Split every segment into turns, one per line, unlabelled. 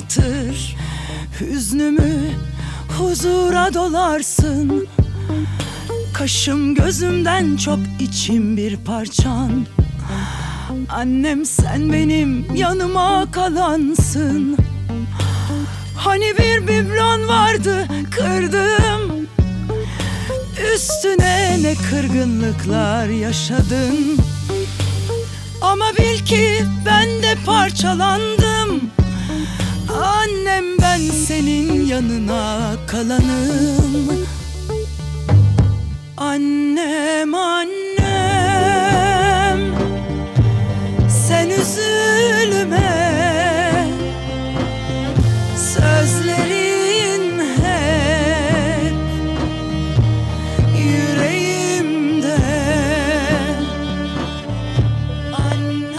aydınlatır. Hüznümü huzura dolarsın. Kaşım gözümden çok içim bir parçan. Annem sen benim yanıma kalansın. Hani bir biblo vardı kırdım, üstüne ne kırgınlıklar yaşadın. Ama bil ki ben de parçalandım. Annem ben senin yanına kalanım. Annem annem, sen üzülme. Sözlerin hep yüreğimde.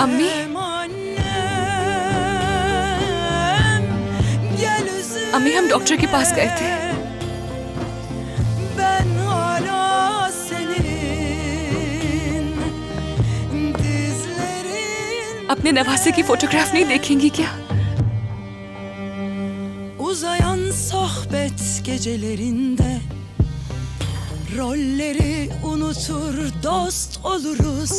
अम्मी अम्मी हम doctor के पास गए थे।
Ben hala senin dizlerin.
अपने नवासे की photograph नहीं देखेंगी क्या?
Uzayan sohbet gecelerinde rolleri unutur dost oluruz.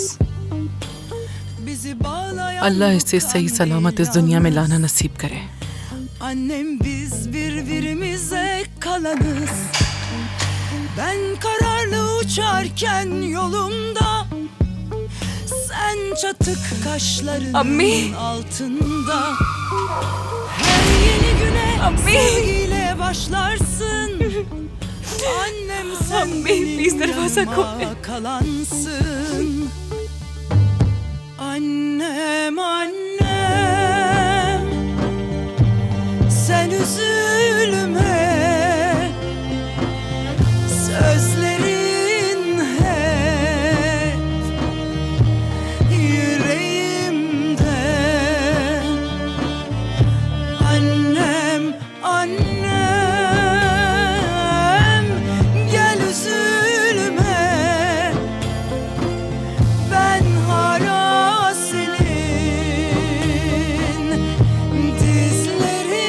Bizi bağlayan
अल्लाह इसे सही सलामत इस दुनिया में लाना नसीब करे।
Annem biz birbirimize kalanız. Ben kararlı uçarken yolumda, sen çatık kaşlarının
Ammi.
altında. Her yeni güne
Ammi.
sevgiyle başlarsın. Annem sen
Ammi,
benim
please दरवाजा
yanıma
खोले।
kalansın. Annem annem, sen üzülme. Sözlerin hep yüreğimde. Annem annem, gel üzülme. Ben hala senin dizlerinde.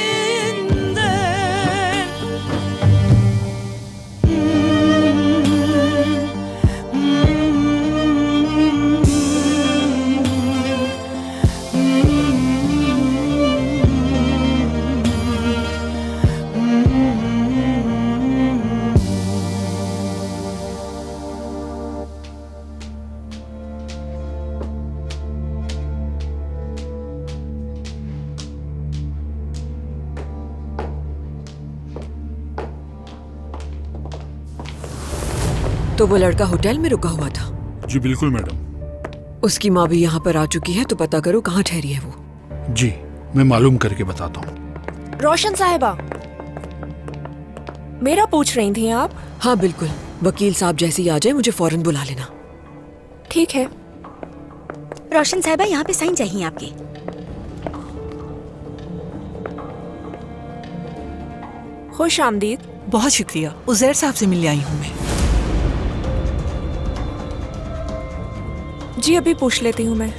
तो वो लड़का hotel में रुका हुआ था?
जी बिल्कुल मैडम।
उसकी माँ भी यहाँ पर आ चुकी है, तो पता करो कहाँ ठहरी है वो।
जी मैं मालूम करके बताता हूँ।
रोशन साहिबा, मेरा पूछ रही थी आप?
हाँ बिल्कुल, वकील साहब जैसे ही आ जाए मुझे फौरन बुला लेना।
ठीक है।
रोशन साहिबा यहाँ पे साइन चाहिए आपके।
खुश आमदीद।
बहुत शुक्रिया, उजैर साहब से मिलने आई हूँ मैं।
जी अभी पूछ लेती हूँ मैं।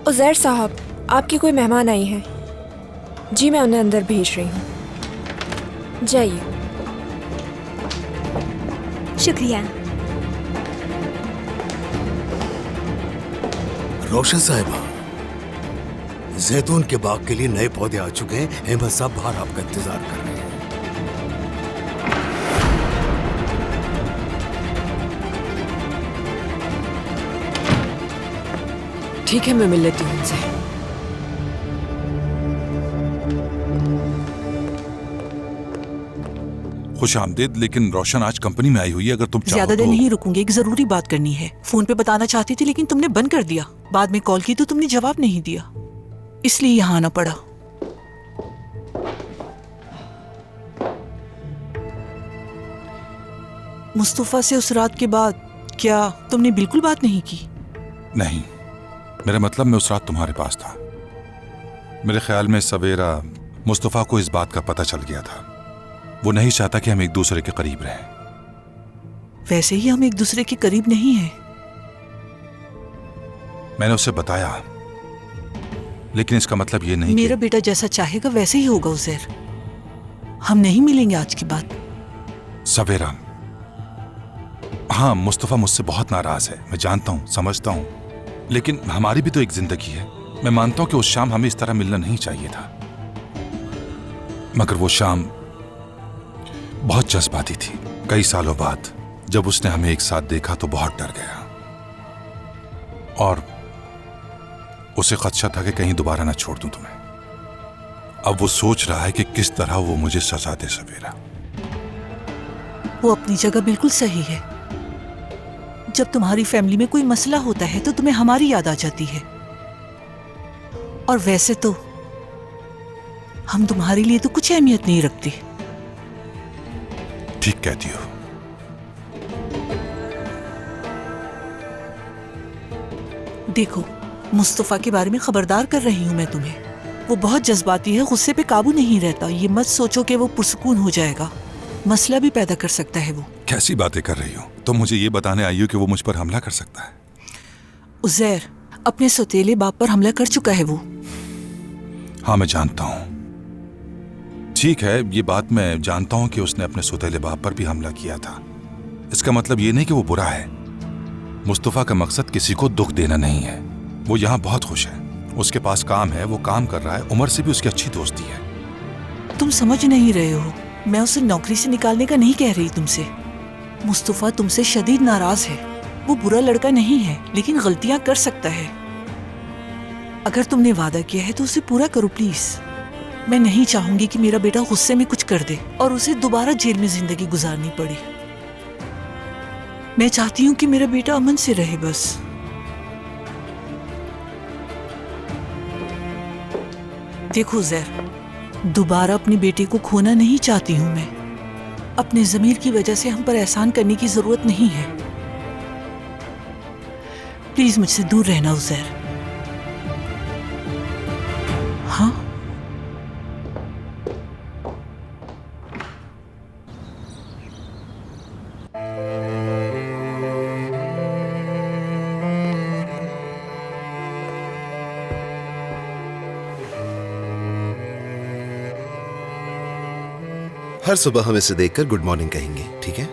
उजैर साहब, आपकी कोई मेहमान आई है। जी मैं उन्हें अंदर भेज रही हूँ, जाइए।
शुक्रिया।
रोशन साहिबा, जैतून के बाग के लिए नए पौधे आ चुके हैं। अहमद साहब बाहर आपका इंतजार कर रहे हैं।
ठीक है, मैं मिल लेती हूँ उनसे।
खुश आमदीद, लेकिन रोशन आज कंपनी में आई हुई है। अगर तुम चाहो
ज्यादा देर
तो...
नहीं रुकूंगी, एक जरूरी बात करनी है। फोन पे बताना चाहती थी लेकिन तुमने बंद कर दिया। बाद में कॉल की तो तुमने जवाब नहीं दिया, इसलिए यहाँ आना पड़ा। मुस्तफा से उस रात के बाद क्या तुमने बिल्कुल बात नहीं की?
नहीं, मेरा मतलब मैं उस रात तुम्हारे पास था। मेरे ख्याल में सवेरा मुस्तफा को इस बात का पता चल गया था। वो नहीं चाहता कि हम एक दूसरे के करीब रहें।
वैसे ही हम एक दूसरे के करीब नहीं हैं।
मैंने उसे बताया लेकिन इसका मतलब ये नहीं
मेरा बेटा जैसा चाहेगा वैसे ही होगा उजैर। हम नहीं मिलेंगे आज के बाद।
सवेरा, हाँ मुस्तफा मुझसे बहुत नाराज है, मैं जानता हूं, समझता हूं, लेकिन हमारी भी तो एक जिंदगी है। मैं मानता हूं कि उस शाम हमें इस तरह मिलना नहीं चाहिए था, मगर वो शाम बहुत जज्बाती थी। कई सालों बाद जब उसने हमें एक साथ देखा तो बहुत डर गया और उसे खदशा था कि कहीं दोबारा ना छोड़ दूं तुम्हें। अब वो सोच रहा है कि किस तरह वो मुझे सजा दे। सवेरा,
वो अपनी जगह बिल्कुल सही है। जब तुम्हारी फैमिली में कोई मसला होता है तो तुम्हें हमारी याद आ जाती है, और वैसे तो हम तुम्हारे लिए तो कुछ अहमियत नहीं रखती।
ठीक कहती हो।
देखो, मुस्तफा के बारे में खबरदार कर रही हूं मैं तुम्हें। वो बहुत जज्बाती है, गुस्से पे काबू नहीं रहता। ये मत सोचो कि वो पुरसुकून हो जाएगा, मसला भी पैदा कर सकता है वो।
कैसी बातें कर रही हो? तो मुझे ये बताने आई हो कि वो मुझ पर हमला कर सकता है?
उजैर, अपने सौतेले बाप पर हमला कर चुका है वो।
हाँ मैं जानता हूं। ठीक है, ये बात मैं जानता हूं कि उसने अपने सौतेले बाप पर भी हमला किया था। इसका मतलब ये नहीं कि वो बुरा है। मुस्तफा का मकसद किसी को दुख देना नहीं है। वो यहाँ बहुत खुश है, उसके पास काम है, वो काम कर रहा है। उमर से भी उसकी अच्छी दोस्ती है।
तुम समझ नहीं रहे हो, मैं उसे नौकरी से निकालने का नहीं कह रही तुमसे। मुस्तफा तुमसे शदीद नाराज है। वो बुरा लड़का नहीं है, लेकिन गलतियां कर सकता है। अगर तुमने वादा किया है तो उसे पूरा करो प्लीज। मैं नहीं चाहूंगी कि मेरा बेटा गुस्से में कुछ कर दे और उसे दोबारा जेल में जिंदगी गुजारनी पड़े। मैं चाहती हूँ कि मेरा बेटा अमन से रहे बस। देखो जैर, दोबारा अपने बेटे को खोना नहीं चाहती हूं मैं। अपने ज़मीर की वजह से हम पर एहसान करने की जरूरत नहीं है। प्लीज मुझसे दूर रहना उजैर। हाँ,
हर सुबह हम इसे देखकर गुड मॉर्निंग कहेंगे, ठीक है?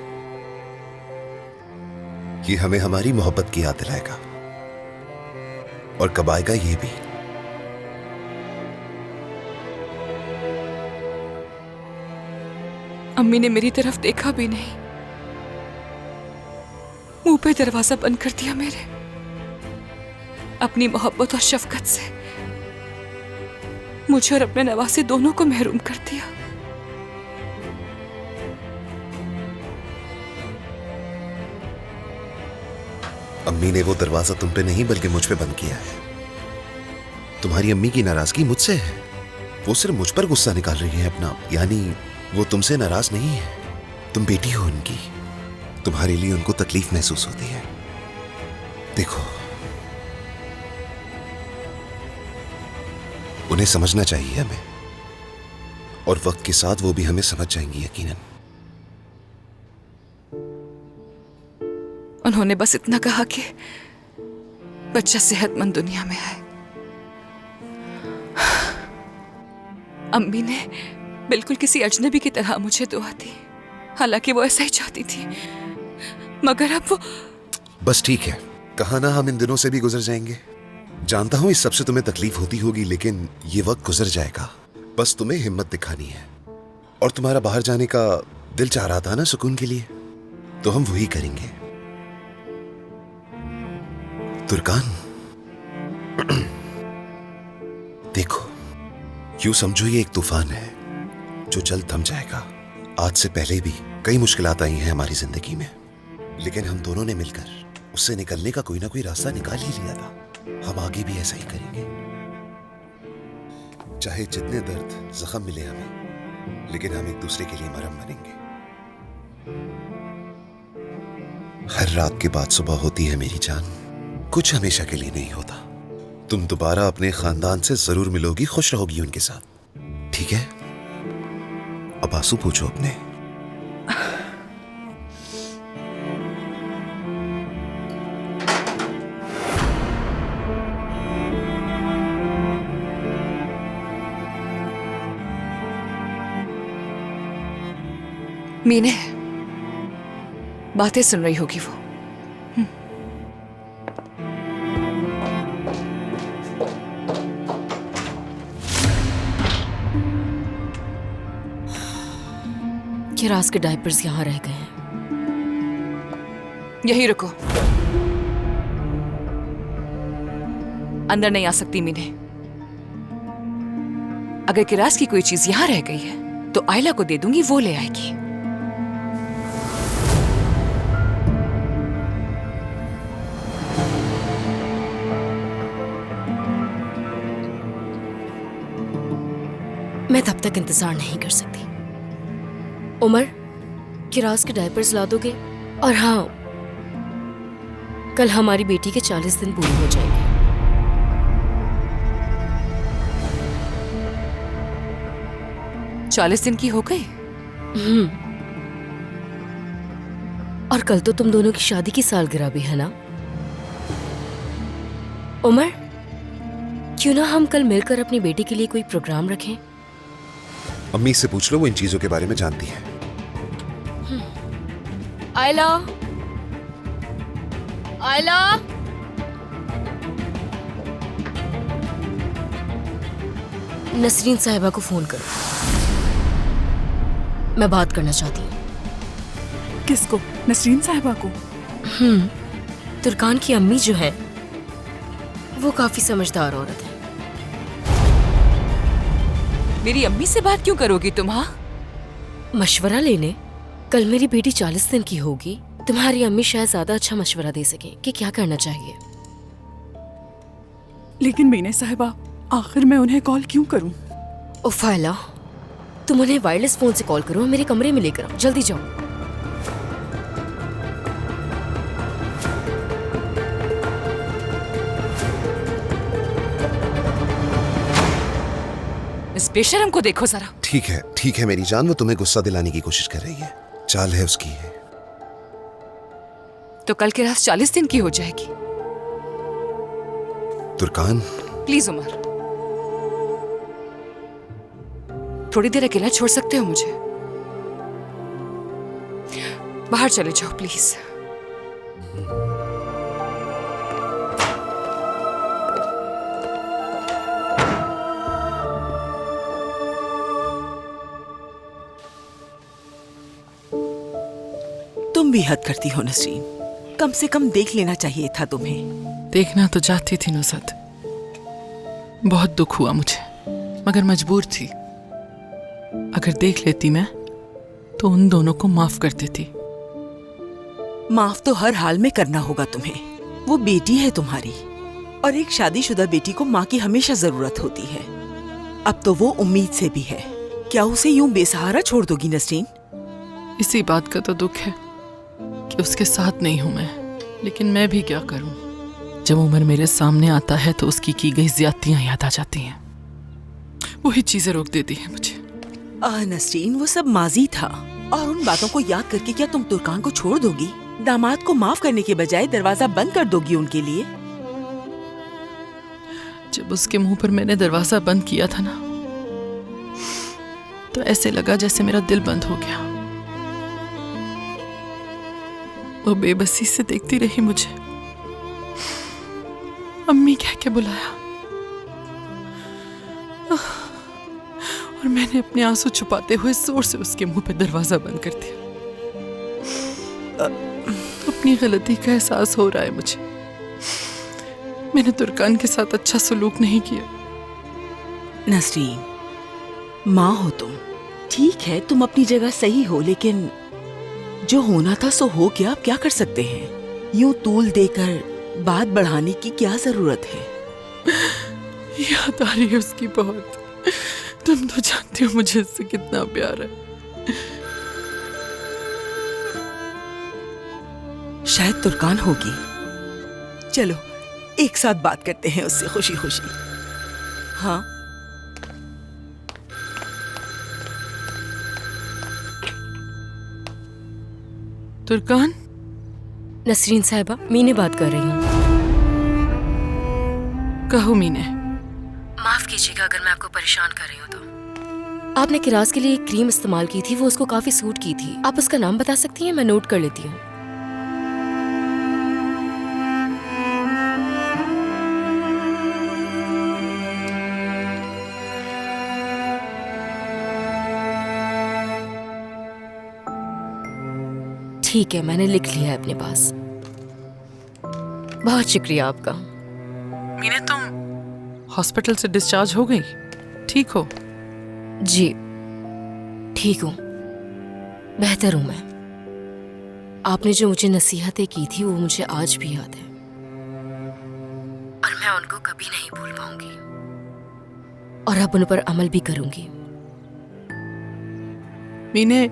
ये हमें हमारी मोहब्बत की याद दिलाएगा, और कब आएगा ये भी।
अम्मी ने मेरी तरफ देखा भी नहीं, मुंह पे दरवाजा बंद कर दिया मेरे। अपनी मोहब्बत और शफकत से मुझे और अपने नवासे दोनों को महरूम कर दिया।
अम्मी ने वो दरवाजा तुम पे नहीं बल्कि मुझ पे बंद किया है। तुम्हारी अम्मी की नाराजगी मुझसे है। वो सिर्फ मुझ पर गुस्सा निकाल रही है अपना, यानी वो तुमसे नाराज नहीं है। तुम बेटी हो उनकी, तुम्हारे लिए उनको तकलीफ महसूस होती है। देखो, उन्हें समझना चाहिए हमें, और वक्त के साथ वो भी हमें समझ जाएंगी यकीनन।
उन्होंने बस इतना कहा कि बच्चा सेहतमंद दुनिया में आए। अम्मी ने बिल्कुल किसी अजनबी की तरह मुझे दुआ दी, हालांकि वो ऐसा ही चाहती थी, मगर अब वो।
बस ठीक है, कहा ना हम इन दिनों से भी गुजर जाएंगे। जानता हूं इस सबसे तुम्हें तकलीफ होती होगी, लेकिन ये वक्त गुजर जाएगा। बस तुम्हें हिम्मत दिखानी है, और तुम्हारा बाहर जाने का दिल चाह रहा था ना सुकून के लिए, तो हम वही करेंगे। तुर्कान, देखो, यूं समझो ये एक तूफान है जो जल्द थम जाएगा। आज से पहले भी कई मुश्किलात आई हैं हमारी जिंदगी में, लेकिन हम दोनों ने मिलकर उससे निकलने का कोई ना कोई रास्ता निकाल ही लिया था। हम आगे भी ऐसा ही करेंगे, चाहे जितने दर्द जख्म मिले हमें, लेकिन हम एक दूसरे के लिए मरहम बनेंगे। हर रात के बाद सुबह होती है मेरी जान, कुछ हमेशा के लिए नहीं होता। तुम दोबारा अपने खानदान से जरूर मिलोगी, खुश रहोगी उनके साथ, ठीक है? अब आंसू पूछो अपने।
मीने बातें सुन रही होगी वो।
किरास के डायपर्स यहाँ रह गए हैं।
यही रुको, अंदर नहीं आ सकती मीने। अगर किरास की कोई चीज यहाँ रह गई है तो आयला को दे दूंगी, वो ले आएगी।
मैं तब तक इंतजार नहीं कर सकती। उमर, किरास के डायपर्स ला दोगे? और हाँ, कल हमारी बेटी के 40 दिन पूरे हो जाएंगे।
40 दिन की हो गई?
और कल तो तुम दोनों की शादी की सालगिरह भी है ना? उमर, क्यों ना हम कल मिलकर अपनी बेटी के लिए कोई प्रोग्राम रखें?
अम्मी से पूछ लो, वो इन चीजों के बारे में जानती है।
आयला, आयला, नसरीन साहिबा को फोन करो, मैं बात करना चाहती हूँ।
किसको? नसरीन साहिबा को?
तुर्कान की अम्मी जो है वो काफी समझदार औरत है।
मेरी अम्मी से बात क्यों करोगी तुम? हाँ,
मशवरा लेने। कल मेरी बेटी 40 दिन की होगी, तुम्हारी अम्मी शायद ज्यादा अच्छा मशवरा दे सके कि क्या करना चाहिए।
लेकिन मीने साहिबा, आखिर मैं उन्हें कॉल क्यों करूं?
ओ फायला, तुम उन्हें वायरलेस फोन से कॉल करो, मेरे कमरे में लेकर आओ, जल्दी जाओ।
इस बेशरम को देखो जरा।
ठीक है मेरी जान, वो तुम्हें गुस्सा दिलाने की कोशिश कर रही है, चाल है उसकी है।
तो कल के रात 40 दिन की हो जाएगी।
तुर्कान,
प्लीज उमर, थोड़ी देर अकेला छोड़ सकते हो मुझे? बाहर चले जाओ प्लीज।
तुम भी हद करती हो नसरीन, कम से कम देख लेना चाहिए था तुम्हें।
देखना तो चाहती थी नुसरत, बहुत दुख हुआ मुझे, मगर मजबूर थी। अगर देख लेती मैं तो उन दोनों को माफ कर देती।
माफ तो हर हाल में करना होगा तुम्हें, वो बेटी है तुम्हारी, और एक शादीशुदा बेटी को माँ की हमेशा जरूरत होती है। अब तो वो उम्मीद से भी है, क्या उसे यूं बेसहारा छोड़ दोगी नसरीन?
इसी बात का तो दुख है कि उसके साथ नहीं हूं मैं, लेकिन मैं भी क्या करूं? जब उमर मेरे सामने आता है तो उसकी की गई ज्यादतियां याद आ जाती हैं, वही चीजें रोक देती हैं मुझे।
नसरीन, वो सब माजी था, और उन बातों को याद करके क्या तुम तुर्कान को छोड़ दोगी? दामाद को माफ करने के बजाय दरवाजा बंद कर दोगी उनके लिए?
जब उसके मुंह पर मैंने दरवाजा बंद किया था ना, तो ऐसे लगा जैसे मेरा दिल बंद हो गया। वो बेबसी से देखती रही मुझे, अम्मी कह के बुलाया, और मैंने अपने आंसू छुपाते हुए जोर से उसके मुंह पे दरवाजा बंद कर दिया। अपनी गलती का एहसास हो रहा है मुझे, मैंने तुर्कान के साथ अच्छा सलूक नहीं किया।
नसरीन, माँ हो तुम, ठीक है तुम अपनी जगह सही हो, लेकिन जो होना था सो हो गया, अब क्या कर सकते हैं? यूं तूल देकर बात बढ़ाने की क्या जरूरत है?
याद आ रही है उसकी बहुत। तुम तो जानती हो मुझे इससे कितना प्यार है।
शायद तुर्कान होगी, चलो एक साथ बात करते हैं उससे खुशी खुशी। हाँ,
तुर्कान?
नसरीन साहिबा, मीने बात कर रही हूँ।
कहो मीने।
माफ कीजिएगा अगर मैं आपको परेशान कर रही हूँ तो। आपने किरास के लिए एक क्रीम इस्तेमाल की थी, वो उसको काफी सूट की थी। आप उसका नाम बता सकती हैं? मैं नोट कर लेती हूँ। ठीक है, मैंने लिख लिया है अपने पास। बहुत शुक्रिया आपका।
मीने, तुम हॉस्पिटल से डिस्चार्ज हो गई? ठीक हो?
जी ठीक हूँ, बेहतर हूँ मैं। आपने जो मुझे नसीहतें की थी वो मुझे आज भी याद है और मैं उनको कभी नहीं भूल पाऊंगी और अब उन पर अमल भी करूंगी।
मीने,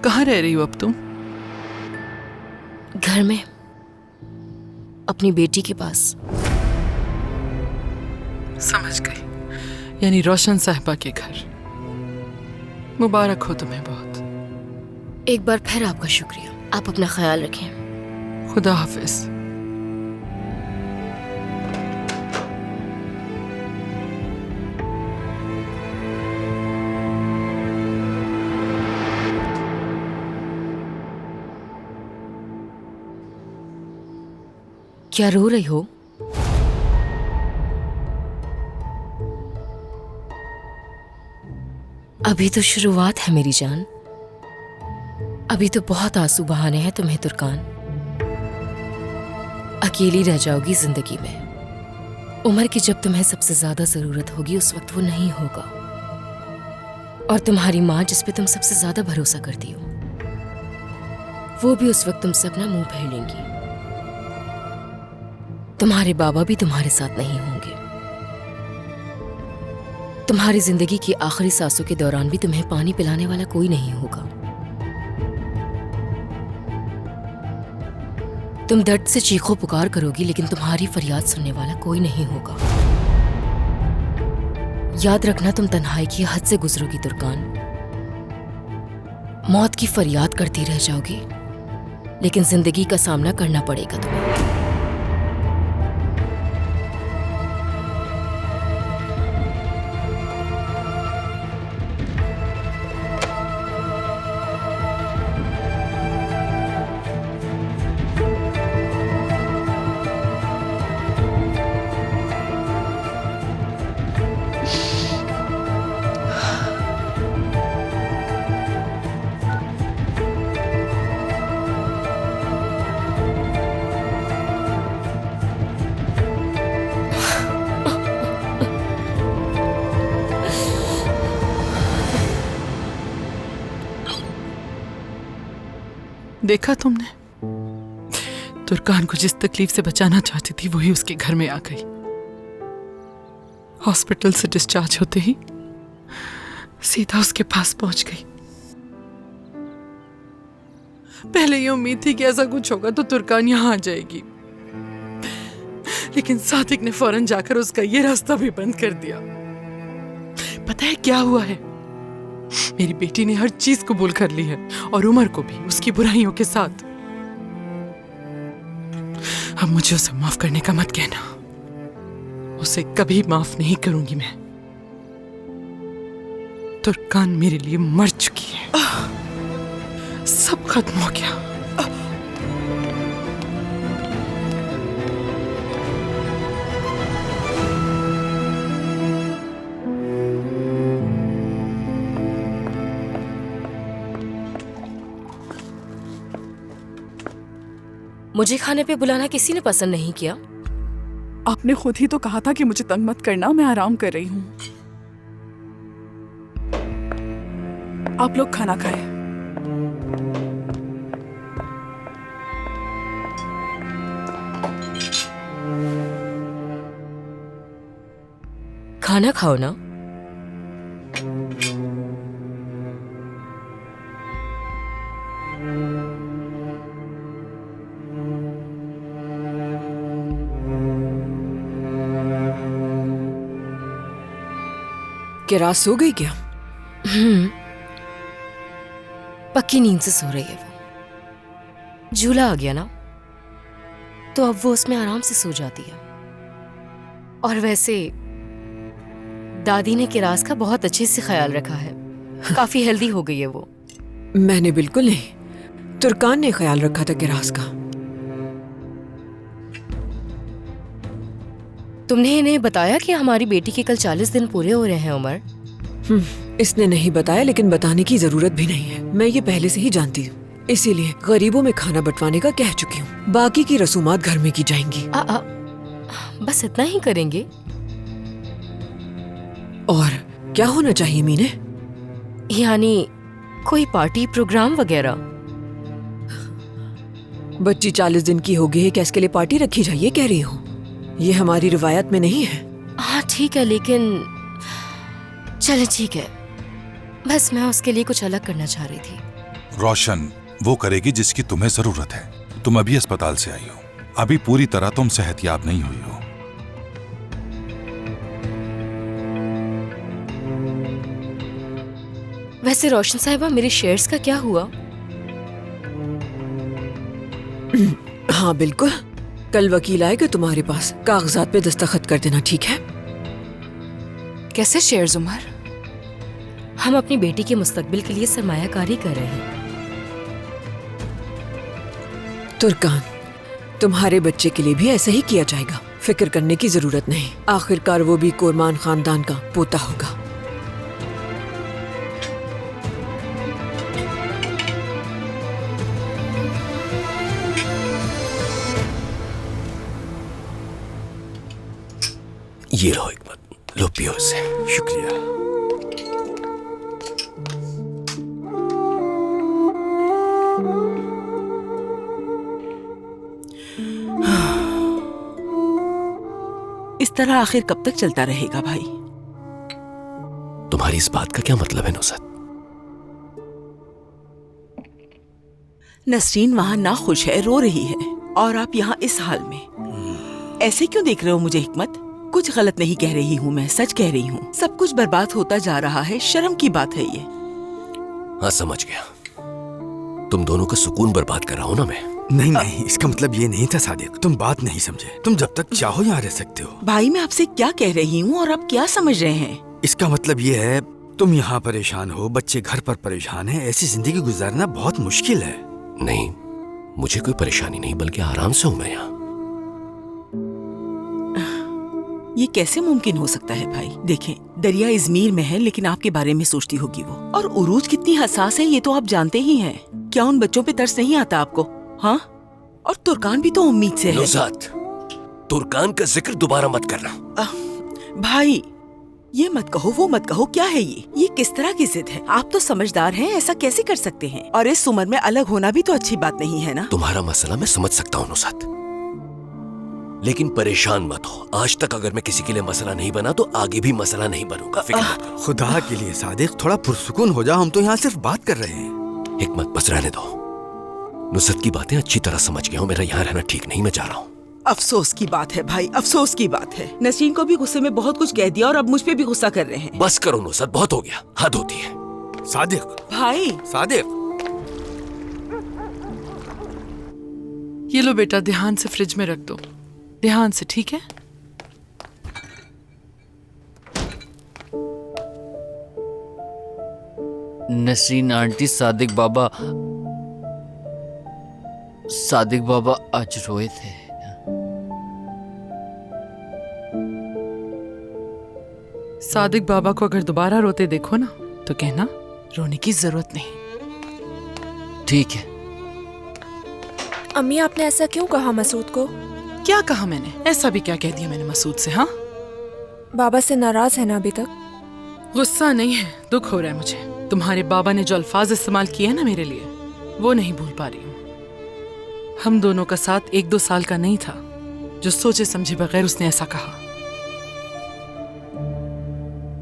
कहाँ रह रही हो अब तुम?
घर में, अपनी बेटी के पास।
समझ गई, यानी रोशन साहिबा के घर। मुबारक हो तुम्हें बहुत।
एक बार फिर आपका शुक्रिया। आप अपना ख्याल रखें।
खुदा हाफिज।
क्या रो रही हो? अभी तो शुरुआत है मेरी जान, अभी तो बहुत आंसू बहाने हैं तुम्हें तुर्कान। अकेली रह जाओगी जिंदगी में। उम्र की जब तुम्हें सबसे ज्यादा जरूरत होगी उस वक्त वो नहीं होगा। और तुम्हारी माँ जिस पे तुम सबसे ज्यादा भरोसा करती हो वो भी उस वक्त तुमसे अपना मुंह फेर लेंगी। तुम्हारे बाबा भी तुम्हारे साथ नहीं होंगे। तुम्हारी जिंदगी की आखिरी सांसों के दौरान भी तुम्हें पानी पिलाने वाला कोई नहीं होगा। तुम दर्द से चीखो पुकार करोगी लेकिन तुम्हारी फरियाद सुनने वाला कोई नहीं होगा। याद रखना, तुम तन्हाई की हद से गुजरोगी तुर्कान। मौत की फरियाद करती रह जाओगी लेकिन जिंदगी का सामना करना पड़ेगा तुम्हें।
देखा तुमने, तुर्कान को जिस तकलीफ से बचाना चाहती थी वही उसके घर में आ गई। हॉस्पिटल से डिस्चार्ज होते ही सीधा उसके पास पहुंच गई। पहले ये उम्मीद थी कि ऐसा कुछ होगा तो तुर्कान यहां आ जाएगी, लेकिन सादिक ने फौरन जाकर उसका ये रास्ता भी बंद कर दिया। पता है क्या हुआ है? मेरी बेटी ने हर चीज कबूल कर ली है और उमर को भी, उसकी बुराइयों के साथ। अब मुझे उसे माफ करने का मत कहना, उसे कभी माफ नहीं करूंगी मैं। तुर्कान मेरे लिए मर चुकी है, सब खत्म हो गया।
मुझे खाने पे बुलाना किसी ने पसंद नहीं किया।
आपने खुद ही तो कहा था कि मुझे तंग मत करना, मैं आराम कर रही हूँ। आप लोग खाना खाएं।
खाना खाओ ना।
क्या रात सो गई क्या?
पक्की नींद से सो रही है वो। झूला आ गया ना तो अब वो उसमें आराम से सो जाती है। और वैसे दादी ने किरास का बहुत अच्छे से ख्याल रखा है, काफी हेल्दी हो गई है वो।
मैंने बिल्कुल नहीं, तुर्कान ने ख्याल रखा था किरास का।
तुमने इन्हें बताया कि हमारी बेटी के कल 40 दिन पूरे हो रहे हैं उमर?
इसने नहीं बताया, लेकिन बताने की जरूरत भी नहीं है। मैं ये पहले से ही जानती हूँ, इसीलिए गरीबों में खाना बंटवाने का कह चुकी हूँ। बाकी की रसूमात घर में की जाएंगी।
बस इतना ही करेंगे।
और क्या होना चाहिए मीने?
यानी कोई पार्टी प्रोग्राम वगैरह?
बच्ची 40 दिन की हो गई है, क्या इसके लिए पार्टी रखी जाए ये कह रही हो? ये हमारी रिवायत में नहीं है।
हाँ ठीक है, लेकिन चले ठीक है, बस मैं उसके लिए कुछ अलग करना चाह रही थी।
रोशन वो करेगी जिसकी तुम्हें जरूरत है। तुम अभी अस्पताल से आई हो, अभी पूरी तरह तुम सेहतयाब नहीं हुई हो।
वैसे रोशन साहिबा, मेरे शेयर्स का क्या हुआ?
हाँ बिल्कुल, कल वकील आएगा तुम्हारे पास, कागजात पे दस्तखत कर देना, ठीक है?
कैसे शेयर्स उमर?
हम अपनी बेटी के मुस्तकबिल के लिए सरमायाकारी कर रहे हैं।
तुर्कान, तुम्हारे बच्चे के लिए भी ऐसा ही किया जाएगा, फिक्र करने की जरूरत नहीं। आखिरकार वो भी कोरमान खानदान का पोता होगा।
ये लो हिकमत, लो पियो इसे। शुक्रिया।
इस तरह आखिर कब तक चलता रहेगा भाई?
तुम्हारी इस बात का क्या मतलब है नुसरत?
नसरीन वहाँ ना खुश है, रो रही है, और आप यहाँ इस हाल में। ऐसे क्यों देख रहे हो मुझे हिकमत? कुछ गलत नहीं कह रही हूँ, मैं सच कह रही हूँ। सब कुछ बर्बाद होता जा रहा है, शर्म की बात है ये।
हाँ समझ गया, तुम दोनों का सुकून बर्बाद कर रहा हूँ ना मैं।
नहीं नहीं, इसका मतलब ये नहीं था सादिक, तुम बात नहीं समझे। तुम जब तक चाहो यहाँ रह सकते हो।
भाई मैं आपसे क्या कह रही हूँ और आप क्या समझ रहे हैं?
इसका मतलब ये है तुम यहाँ परेशान हो, बच्चे घर पर परेशान है, ऐसी जिंदगी गुजारना बहुत मुश्किल है।
नहीं, मुझे कोई परेशानी नहीं, बल्कि आराम से हूँ मैं यहाँ।
ये कैसे मुमकिन हो सकता है भाई? देखें, दरिया इजमीर में है, लेकिन आपके बारे में सोचती होगी वो। और उरूज कितनी हसास है ये तो आप जानते ही हैं। क्या उन बच्चों पे तरस नहीं आता आपको? हाँ, और तुर्कान भी तो उम्मीद से है।
नुसरत, तुर्कान का जिक्र दोबारा मत करना।
भाई ये मत कहो, वो मत कहो, क्या है ये किस तरह की जिद है? आप तो समझदार हैं, ऐसा कैसे कर सकते हैं? और इस उम्र में अलग होना भी तो अच्छी बात नहीं है ना?
तुम्हारा मसला मैं समझ सकता हूँ नुसरत, लेकिन परेशान मत हो। आज तक अगर मैं किसी के लिए मसला नहीं बना तो आगे भी मसला नहीं बनूंगा, फिक्र मत करो।
खुदा के लिए सादिक, थोड़ा पुरसुकून हो जाओ, हम तो यहाँ सिर्फ बात कर रहे हैं।
हिकमत, बस रहने दो। नुसरत की बातें अच्छी तरह समझ गया हूँ, मेरा यहाँ रहना ठीक नहीं, मैं जा रहा हूँ।
अफसोस की बात है भाई, अफसोस की बात है। नसीम को भी गुस्से में बहुत कुछ कह दिया और अब मुझ पे भी गुस्सा कर रहे हैं।
बस करो नुसरत, बहुत हो गया, हद होती है।
सादिक
भाई,
सादिक,
ये लो बेटा, ध्यान से फ्रिज में रख दो, ध्यान से, ठीक है?
नसरीन आंटी, सादिक बाबा आज रोए थे।
सादिक बाबा को अगर दोबारा रोते देखो ना तो कहना रोने की जरूरत नहीं।
ठीक है।
अम्मी, आपने ऐसा क्यों कहा मसूद को?
क्या कहा मैंने? ऐसा भी क्या कह दिया मैंने मसूद से? हाँ,
बाबा से नाराज है ना अभी तक?
गुस्सा नहीं है, दुख हो रहा है मुझे। तुम्हारे बाबा ने जो अल्फाज इस्तेमाल किए हैं ना मेरे लिए, वो नहीं भूल पा रही हूँ। हम दोनों का साथ 1-2 साल का नहीं था जो सोचे समझे बगैर उसने ऐसा कहा।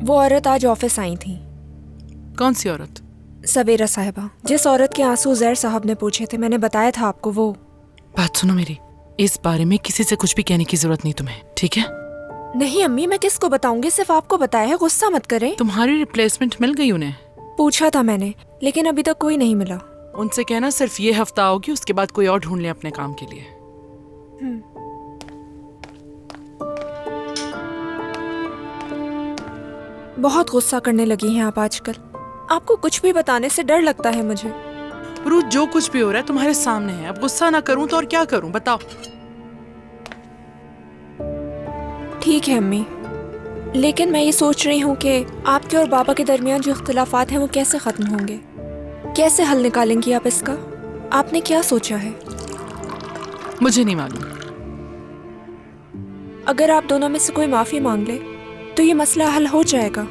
वो औरत आज ऑफिस आई थी।
कौन सी औरत?
सवेरा साहिबा, जिस औरत के आंसू जैर साहब ने पूछे थे, मैंने बताया था आपको। वो
बात सुनो मेरी, इस बारे में किसी से कुछ भी कहने की जरूरत नहीं तुम्हें, ठीक है?
नहीं अम्मी, मैं किसको बताऊंगी, सिर्फ आपको बताया है, गुस्सा मत करें।
तुम्हारी रिप्लेसमेंट मिल गई उन्हें?
पूछा था मैंने, लेकिन अभी तक कोई नहीं मिला।
उनसे कहना सिर्फ ये हफ्ता आओगी, उसके बाद कोई और ढूंढ ले अपने काम के लिए।
बहुत गुस्सा करने लगी हैं आप आजकल। आपको कुछ भी बताने से डर लगता है मुझे।
रूथ, जो कुछ भी हो रहा है तुम्हारे सामने है। अब गुस्सा ना करूं तो और क्या करूं, बताओ।
ठीक है अम्मी, लेकिन मैं ये सोच रही हूँ कि आपके और बाबा के दरमियान जो इख्तिलाफात हैं वो कैसे ख़त्म होंगे, कैसे हल निकालेंगी आप इसका? आपने क्या सोचा है?
मुझे नहीं मालूम।
अगर आप दोनों में से कोई माफ़ी मांग ले तो ये मसला हल हो जाएगा।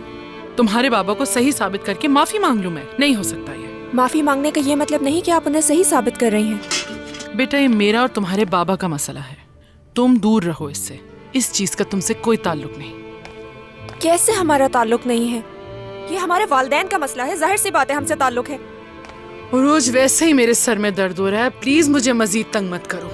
तुम्हारे बाबा को सही साबित करके माफी मांग लूं मैं? नहीं हो सकता ये।
माफ़ी मांगने का ये मतलब नहीं कि आप उन्हें सही साबित कर रही हैं।
बेटा, ये मेरा और तुम्हारे बाबा का मसला है। तुम दूर रहो इससे। इस चीज का तुमसे कोई ताल्लुक नहीं।
कैसे हमारा ताल्लुक नहीं है? ये हमारे वालिदैन का मसला है, जाहिर सी बात है हमसे ताल्लुक है।
रोज वैसे ही मेरे सर में दर्द हो रहा है। प्लीज मुझे मजीद तंग मत करो।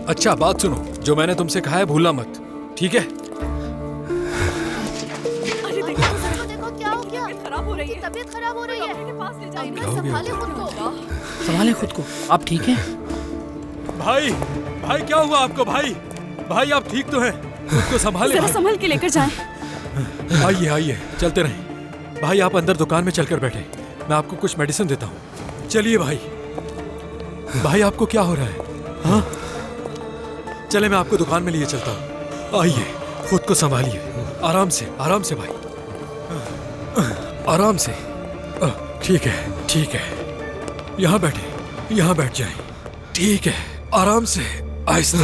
अच्छा बात सुनो, जो मैंने तुमसे कहा है भूलना मत, ठीक है?
अरे देखो क्या हो गया? खराब हो रही है, तबीयत खराब हो रही है। संभाले खुद को।
संभाले खुद को। आप ठीक हैं?
भाई, भाई क्या हुआ आपको? भाई, भाई आप ठीक तो हैं? खुद को संभाले।
जरा संभल के लेकर जाएं।
आइए आइए, चलते रहें। भाई आप अंदर दुकान में चलकर बैठे, मैं आपको कुछ मेडिसिन देता हूँ। चलिए भाई। भाई आपको क्या हो रहा है? हाँ, चले मैं आपको दुकान में लिए चलता हूँ। आइए, खुद को संभालिए। आराम से भाई, आराम से। ठीक है, ठीक है। यहाँ बैठे, यहाँ बैठ जाएं। ठीक है, आराम से, आहिस्ता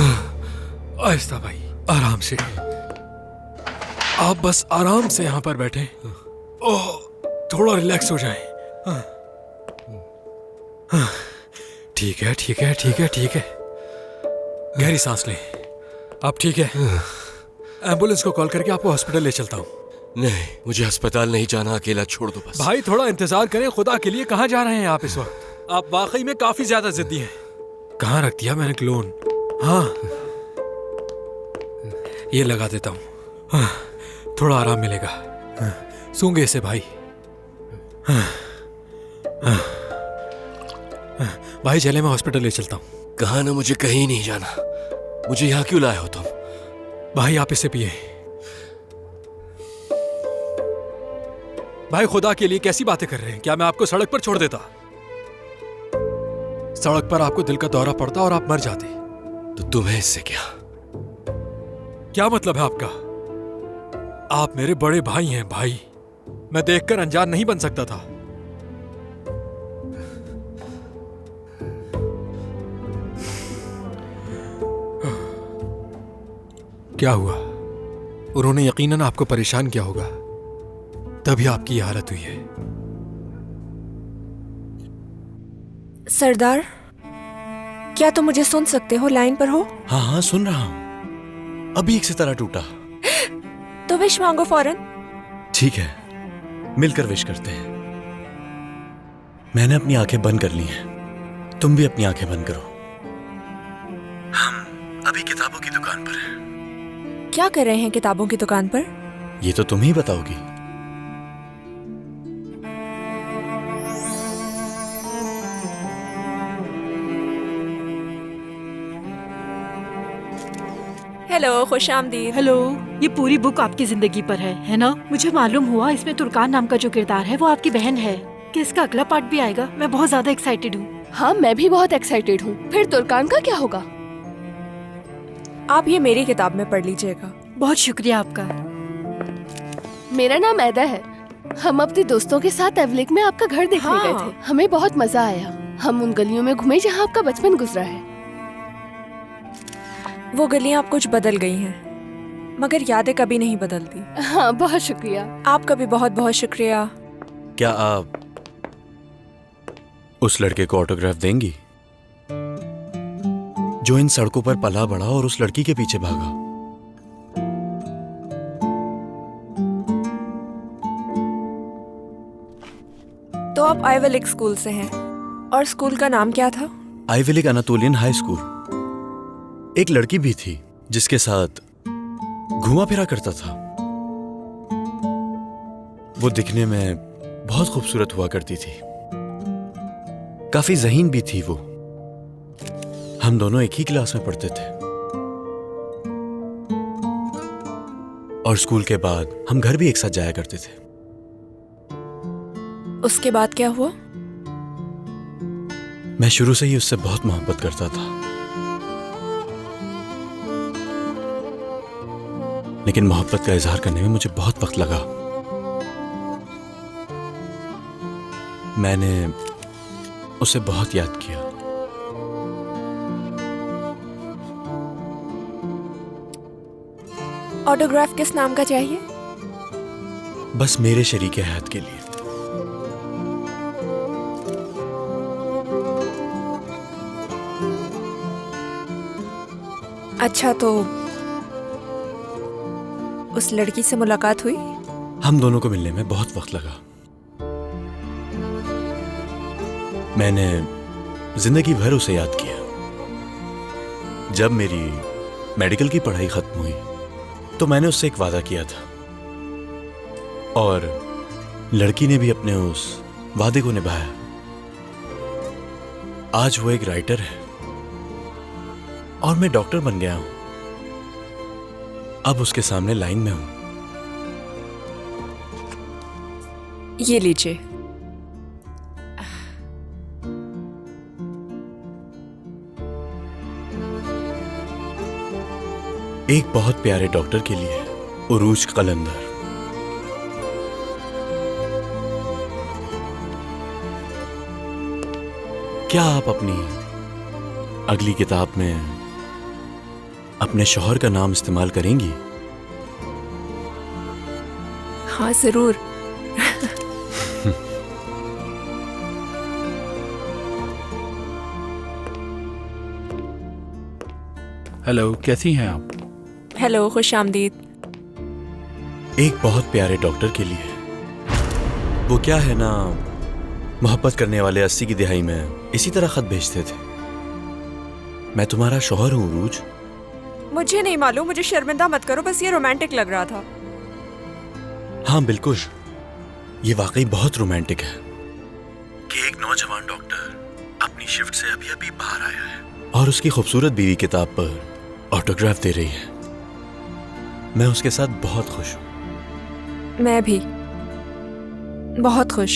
आहिस्ता भाई, आराम से। आप बस आराम से यहाँ पर बैठे। ओह, थोड़ा रिलैक्स हो जाएं। ठीक है, ठीक है, ठीक है, ठीक है। गहरी सांस लें। आप ठीक है? एम्बुलेंस को कॉल करके आपको हॉस्पिटल ले चलता हूँ।
नहीं, मुझे अस्पताल नहीं जाना, अकेला छोड़ दो बस।
भाई थोड़ा इंतजार करें, खुदा के लिए। कहाँ जा रहे हैं आप इस वक्त? आप वाकई में काफी ज्यादा जिद्दी हैं। कहाँ रख दिया मैंने क्लोन? हाँ, ये लगा देता हूँ। हाँ, थोड़ा आराम मिलेगा। हाँ, सूंघे इसे भाई। हाँ, हाँ, हाँ, भाई चले, मैं हॉस्पिटल ले चलता हूँ।
कहा ना मुझे कहीं नहीं जाना। मुझे यहाँ क्यों लाए हो तुम?
भाई आप इसे पिए। भाई खुदा के लिए कैसी बातें कर रहे हैं? क्या मैं आपको सड़क पर छोड़ देता? सड़क पर आपको दिल का दौरा पड़ता और आप मर जाते।
तो तुम्हें इससे
क्या मतलब है आपका? आप मेरे बड़े भाई हैं भाई। मैं देखकर अनजान नहीं बन सकता था। क्या हुआ? उन्होंने यकीनन आपको परेशान किया होगा, तभी आपकी यह हालत हुई है।
सरदार, क्या तुम मुझे सुन सकते हो? लाइन पर हो?
हाँ हाँ, सुन रहा हूं। अभी एक सितारा टूटा।
तो विश मांगो फौरन।
ठीक है, मिलकर विश करते हैं। मैंने अपनी आंखें बंद कर ली हैं, तुम भी अपनी आंखें बंद करो। हम अभी किताबों की दुकान पर हैं।
क्या कर रहे हैं किताबों की दुकान पर?
ये तो तुम ही बताओगी।
हेलो, खुश आमदीद।
हेलो, ये पूरी बुक आपकी जिंदगी पर है ना? मुझे मालूम हुआ इसमें तुर्कान नाम का जो किरदार है वो आपकी बहन है। क्या इसका अगला पार्ट भी आएगा? मैं बहुत ज्यादा एक्साइटेड हूँ।
हाँ, मैं भी बहुत एक्साइटेड हूँ। फिर तुर्कान का क्या होगा?
आप ये मेरी किताब में पढ़ लीजिएगा।
बहुत शुक्रिया आपका।
मेरा नाम ऐदा है। हम अपने दोस्तों के साथ एवलिक में आपका घर देखने गए थे। हमें बहुत मजा आया। हम उन गलियों में घूमे जहाँ आपका बचपन गुजरा है।
वो गलियाँ अब कुछ बदल गई हैं, मगर यादें कभी नहीं बदलती।
हाँ, बहुत शुक्रिया।
आपका भी बहुत बहुत शुक्रिया।
क्या आप उस लड़के को ऑटोग्राफ देंगी जो इन सड़कों पर पला बढ़ा और उस लड़की के पीछे भागा?
तो आप आइवलिक स्कूल से हैं, और स्कूल का नाम क्या था?
आइवलिक अनातोलियन हाई स्कूल। एक लड़की भी थी जिसके साथ घुमा फिरा करता था।
वो दिखने में बहुत खूबसूरत हुआ करती थी, काफी ज़हीन भी थी वो। हम दोनों एक ही क्लास में पढ़ते थे और स्कूल के बाद हम घर भी एक साथ जाया करते थे।
उसके बाद क्या हुआ?
मैं शुरू से ही उससे बहुत मोहब्बत करता था, लेकिन मोहब्बत का इजहार करने में मुझे बहुत वक्त लगा। मैंने उसे बहुत याद किया।
ऑटोग्राफ किस नाम का चाहिए?
बस मेरे शरीके हयात के लिए।
अच्छा, तो उस लड़की से मुलाकात हुई?
हम दोनों को मिलने में बहुत वक्त लगा। मैंने जिंदगी भर उसे याद किया। जब मेरी मेडिकल की पढ़ाई खत्म हुई तो मैंने उससे एक वादा किया था और लड़की ने भी अपने उस वादे को निभाया। आज वो एक राइटर है और मैं डॉक्टर बन गया हूं। अब उसके सामने लाइन में हूं।
ये लीजिए।
एक बहुत प्यारे डॉक्टर के लिए, उरूज कलंदर। क्या आप अपनी अगली किताब में अपने शौहर का नाम इस्तेमाल करेंगी?
हाँ, जरूर।
हेलो, कैसी हैं आप?
हेलो, खुश आमदीद।
एक बहुत प्यारे डॉक्टर के लिए। वो क्या है ना, मोहब्बत करने वाले 80 की दिहाई में इसी तरह खत भेजते थे। मैं तुम्हारा शौहर हूँ उरूज।
मुझे नहीं मालूम, मुझे शर्मिंदा मत करो, बस ये रोमांटिक लग रहा था।
हाँ बिल्कुल, ये वाकई बहुत रोमांटिक है कि एक नौजवान डॉक्टर अपनी शिफ्ट से अभी अभी बाहर आया है और उसकी खूबसूरत बीवी किताब पर ऑटोग्राफ दे रही है। मैं उसके साथ बहुत खुश हूँ।
मैं भी बहुत खुश।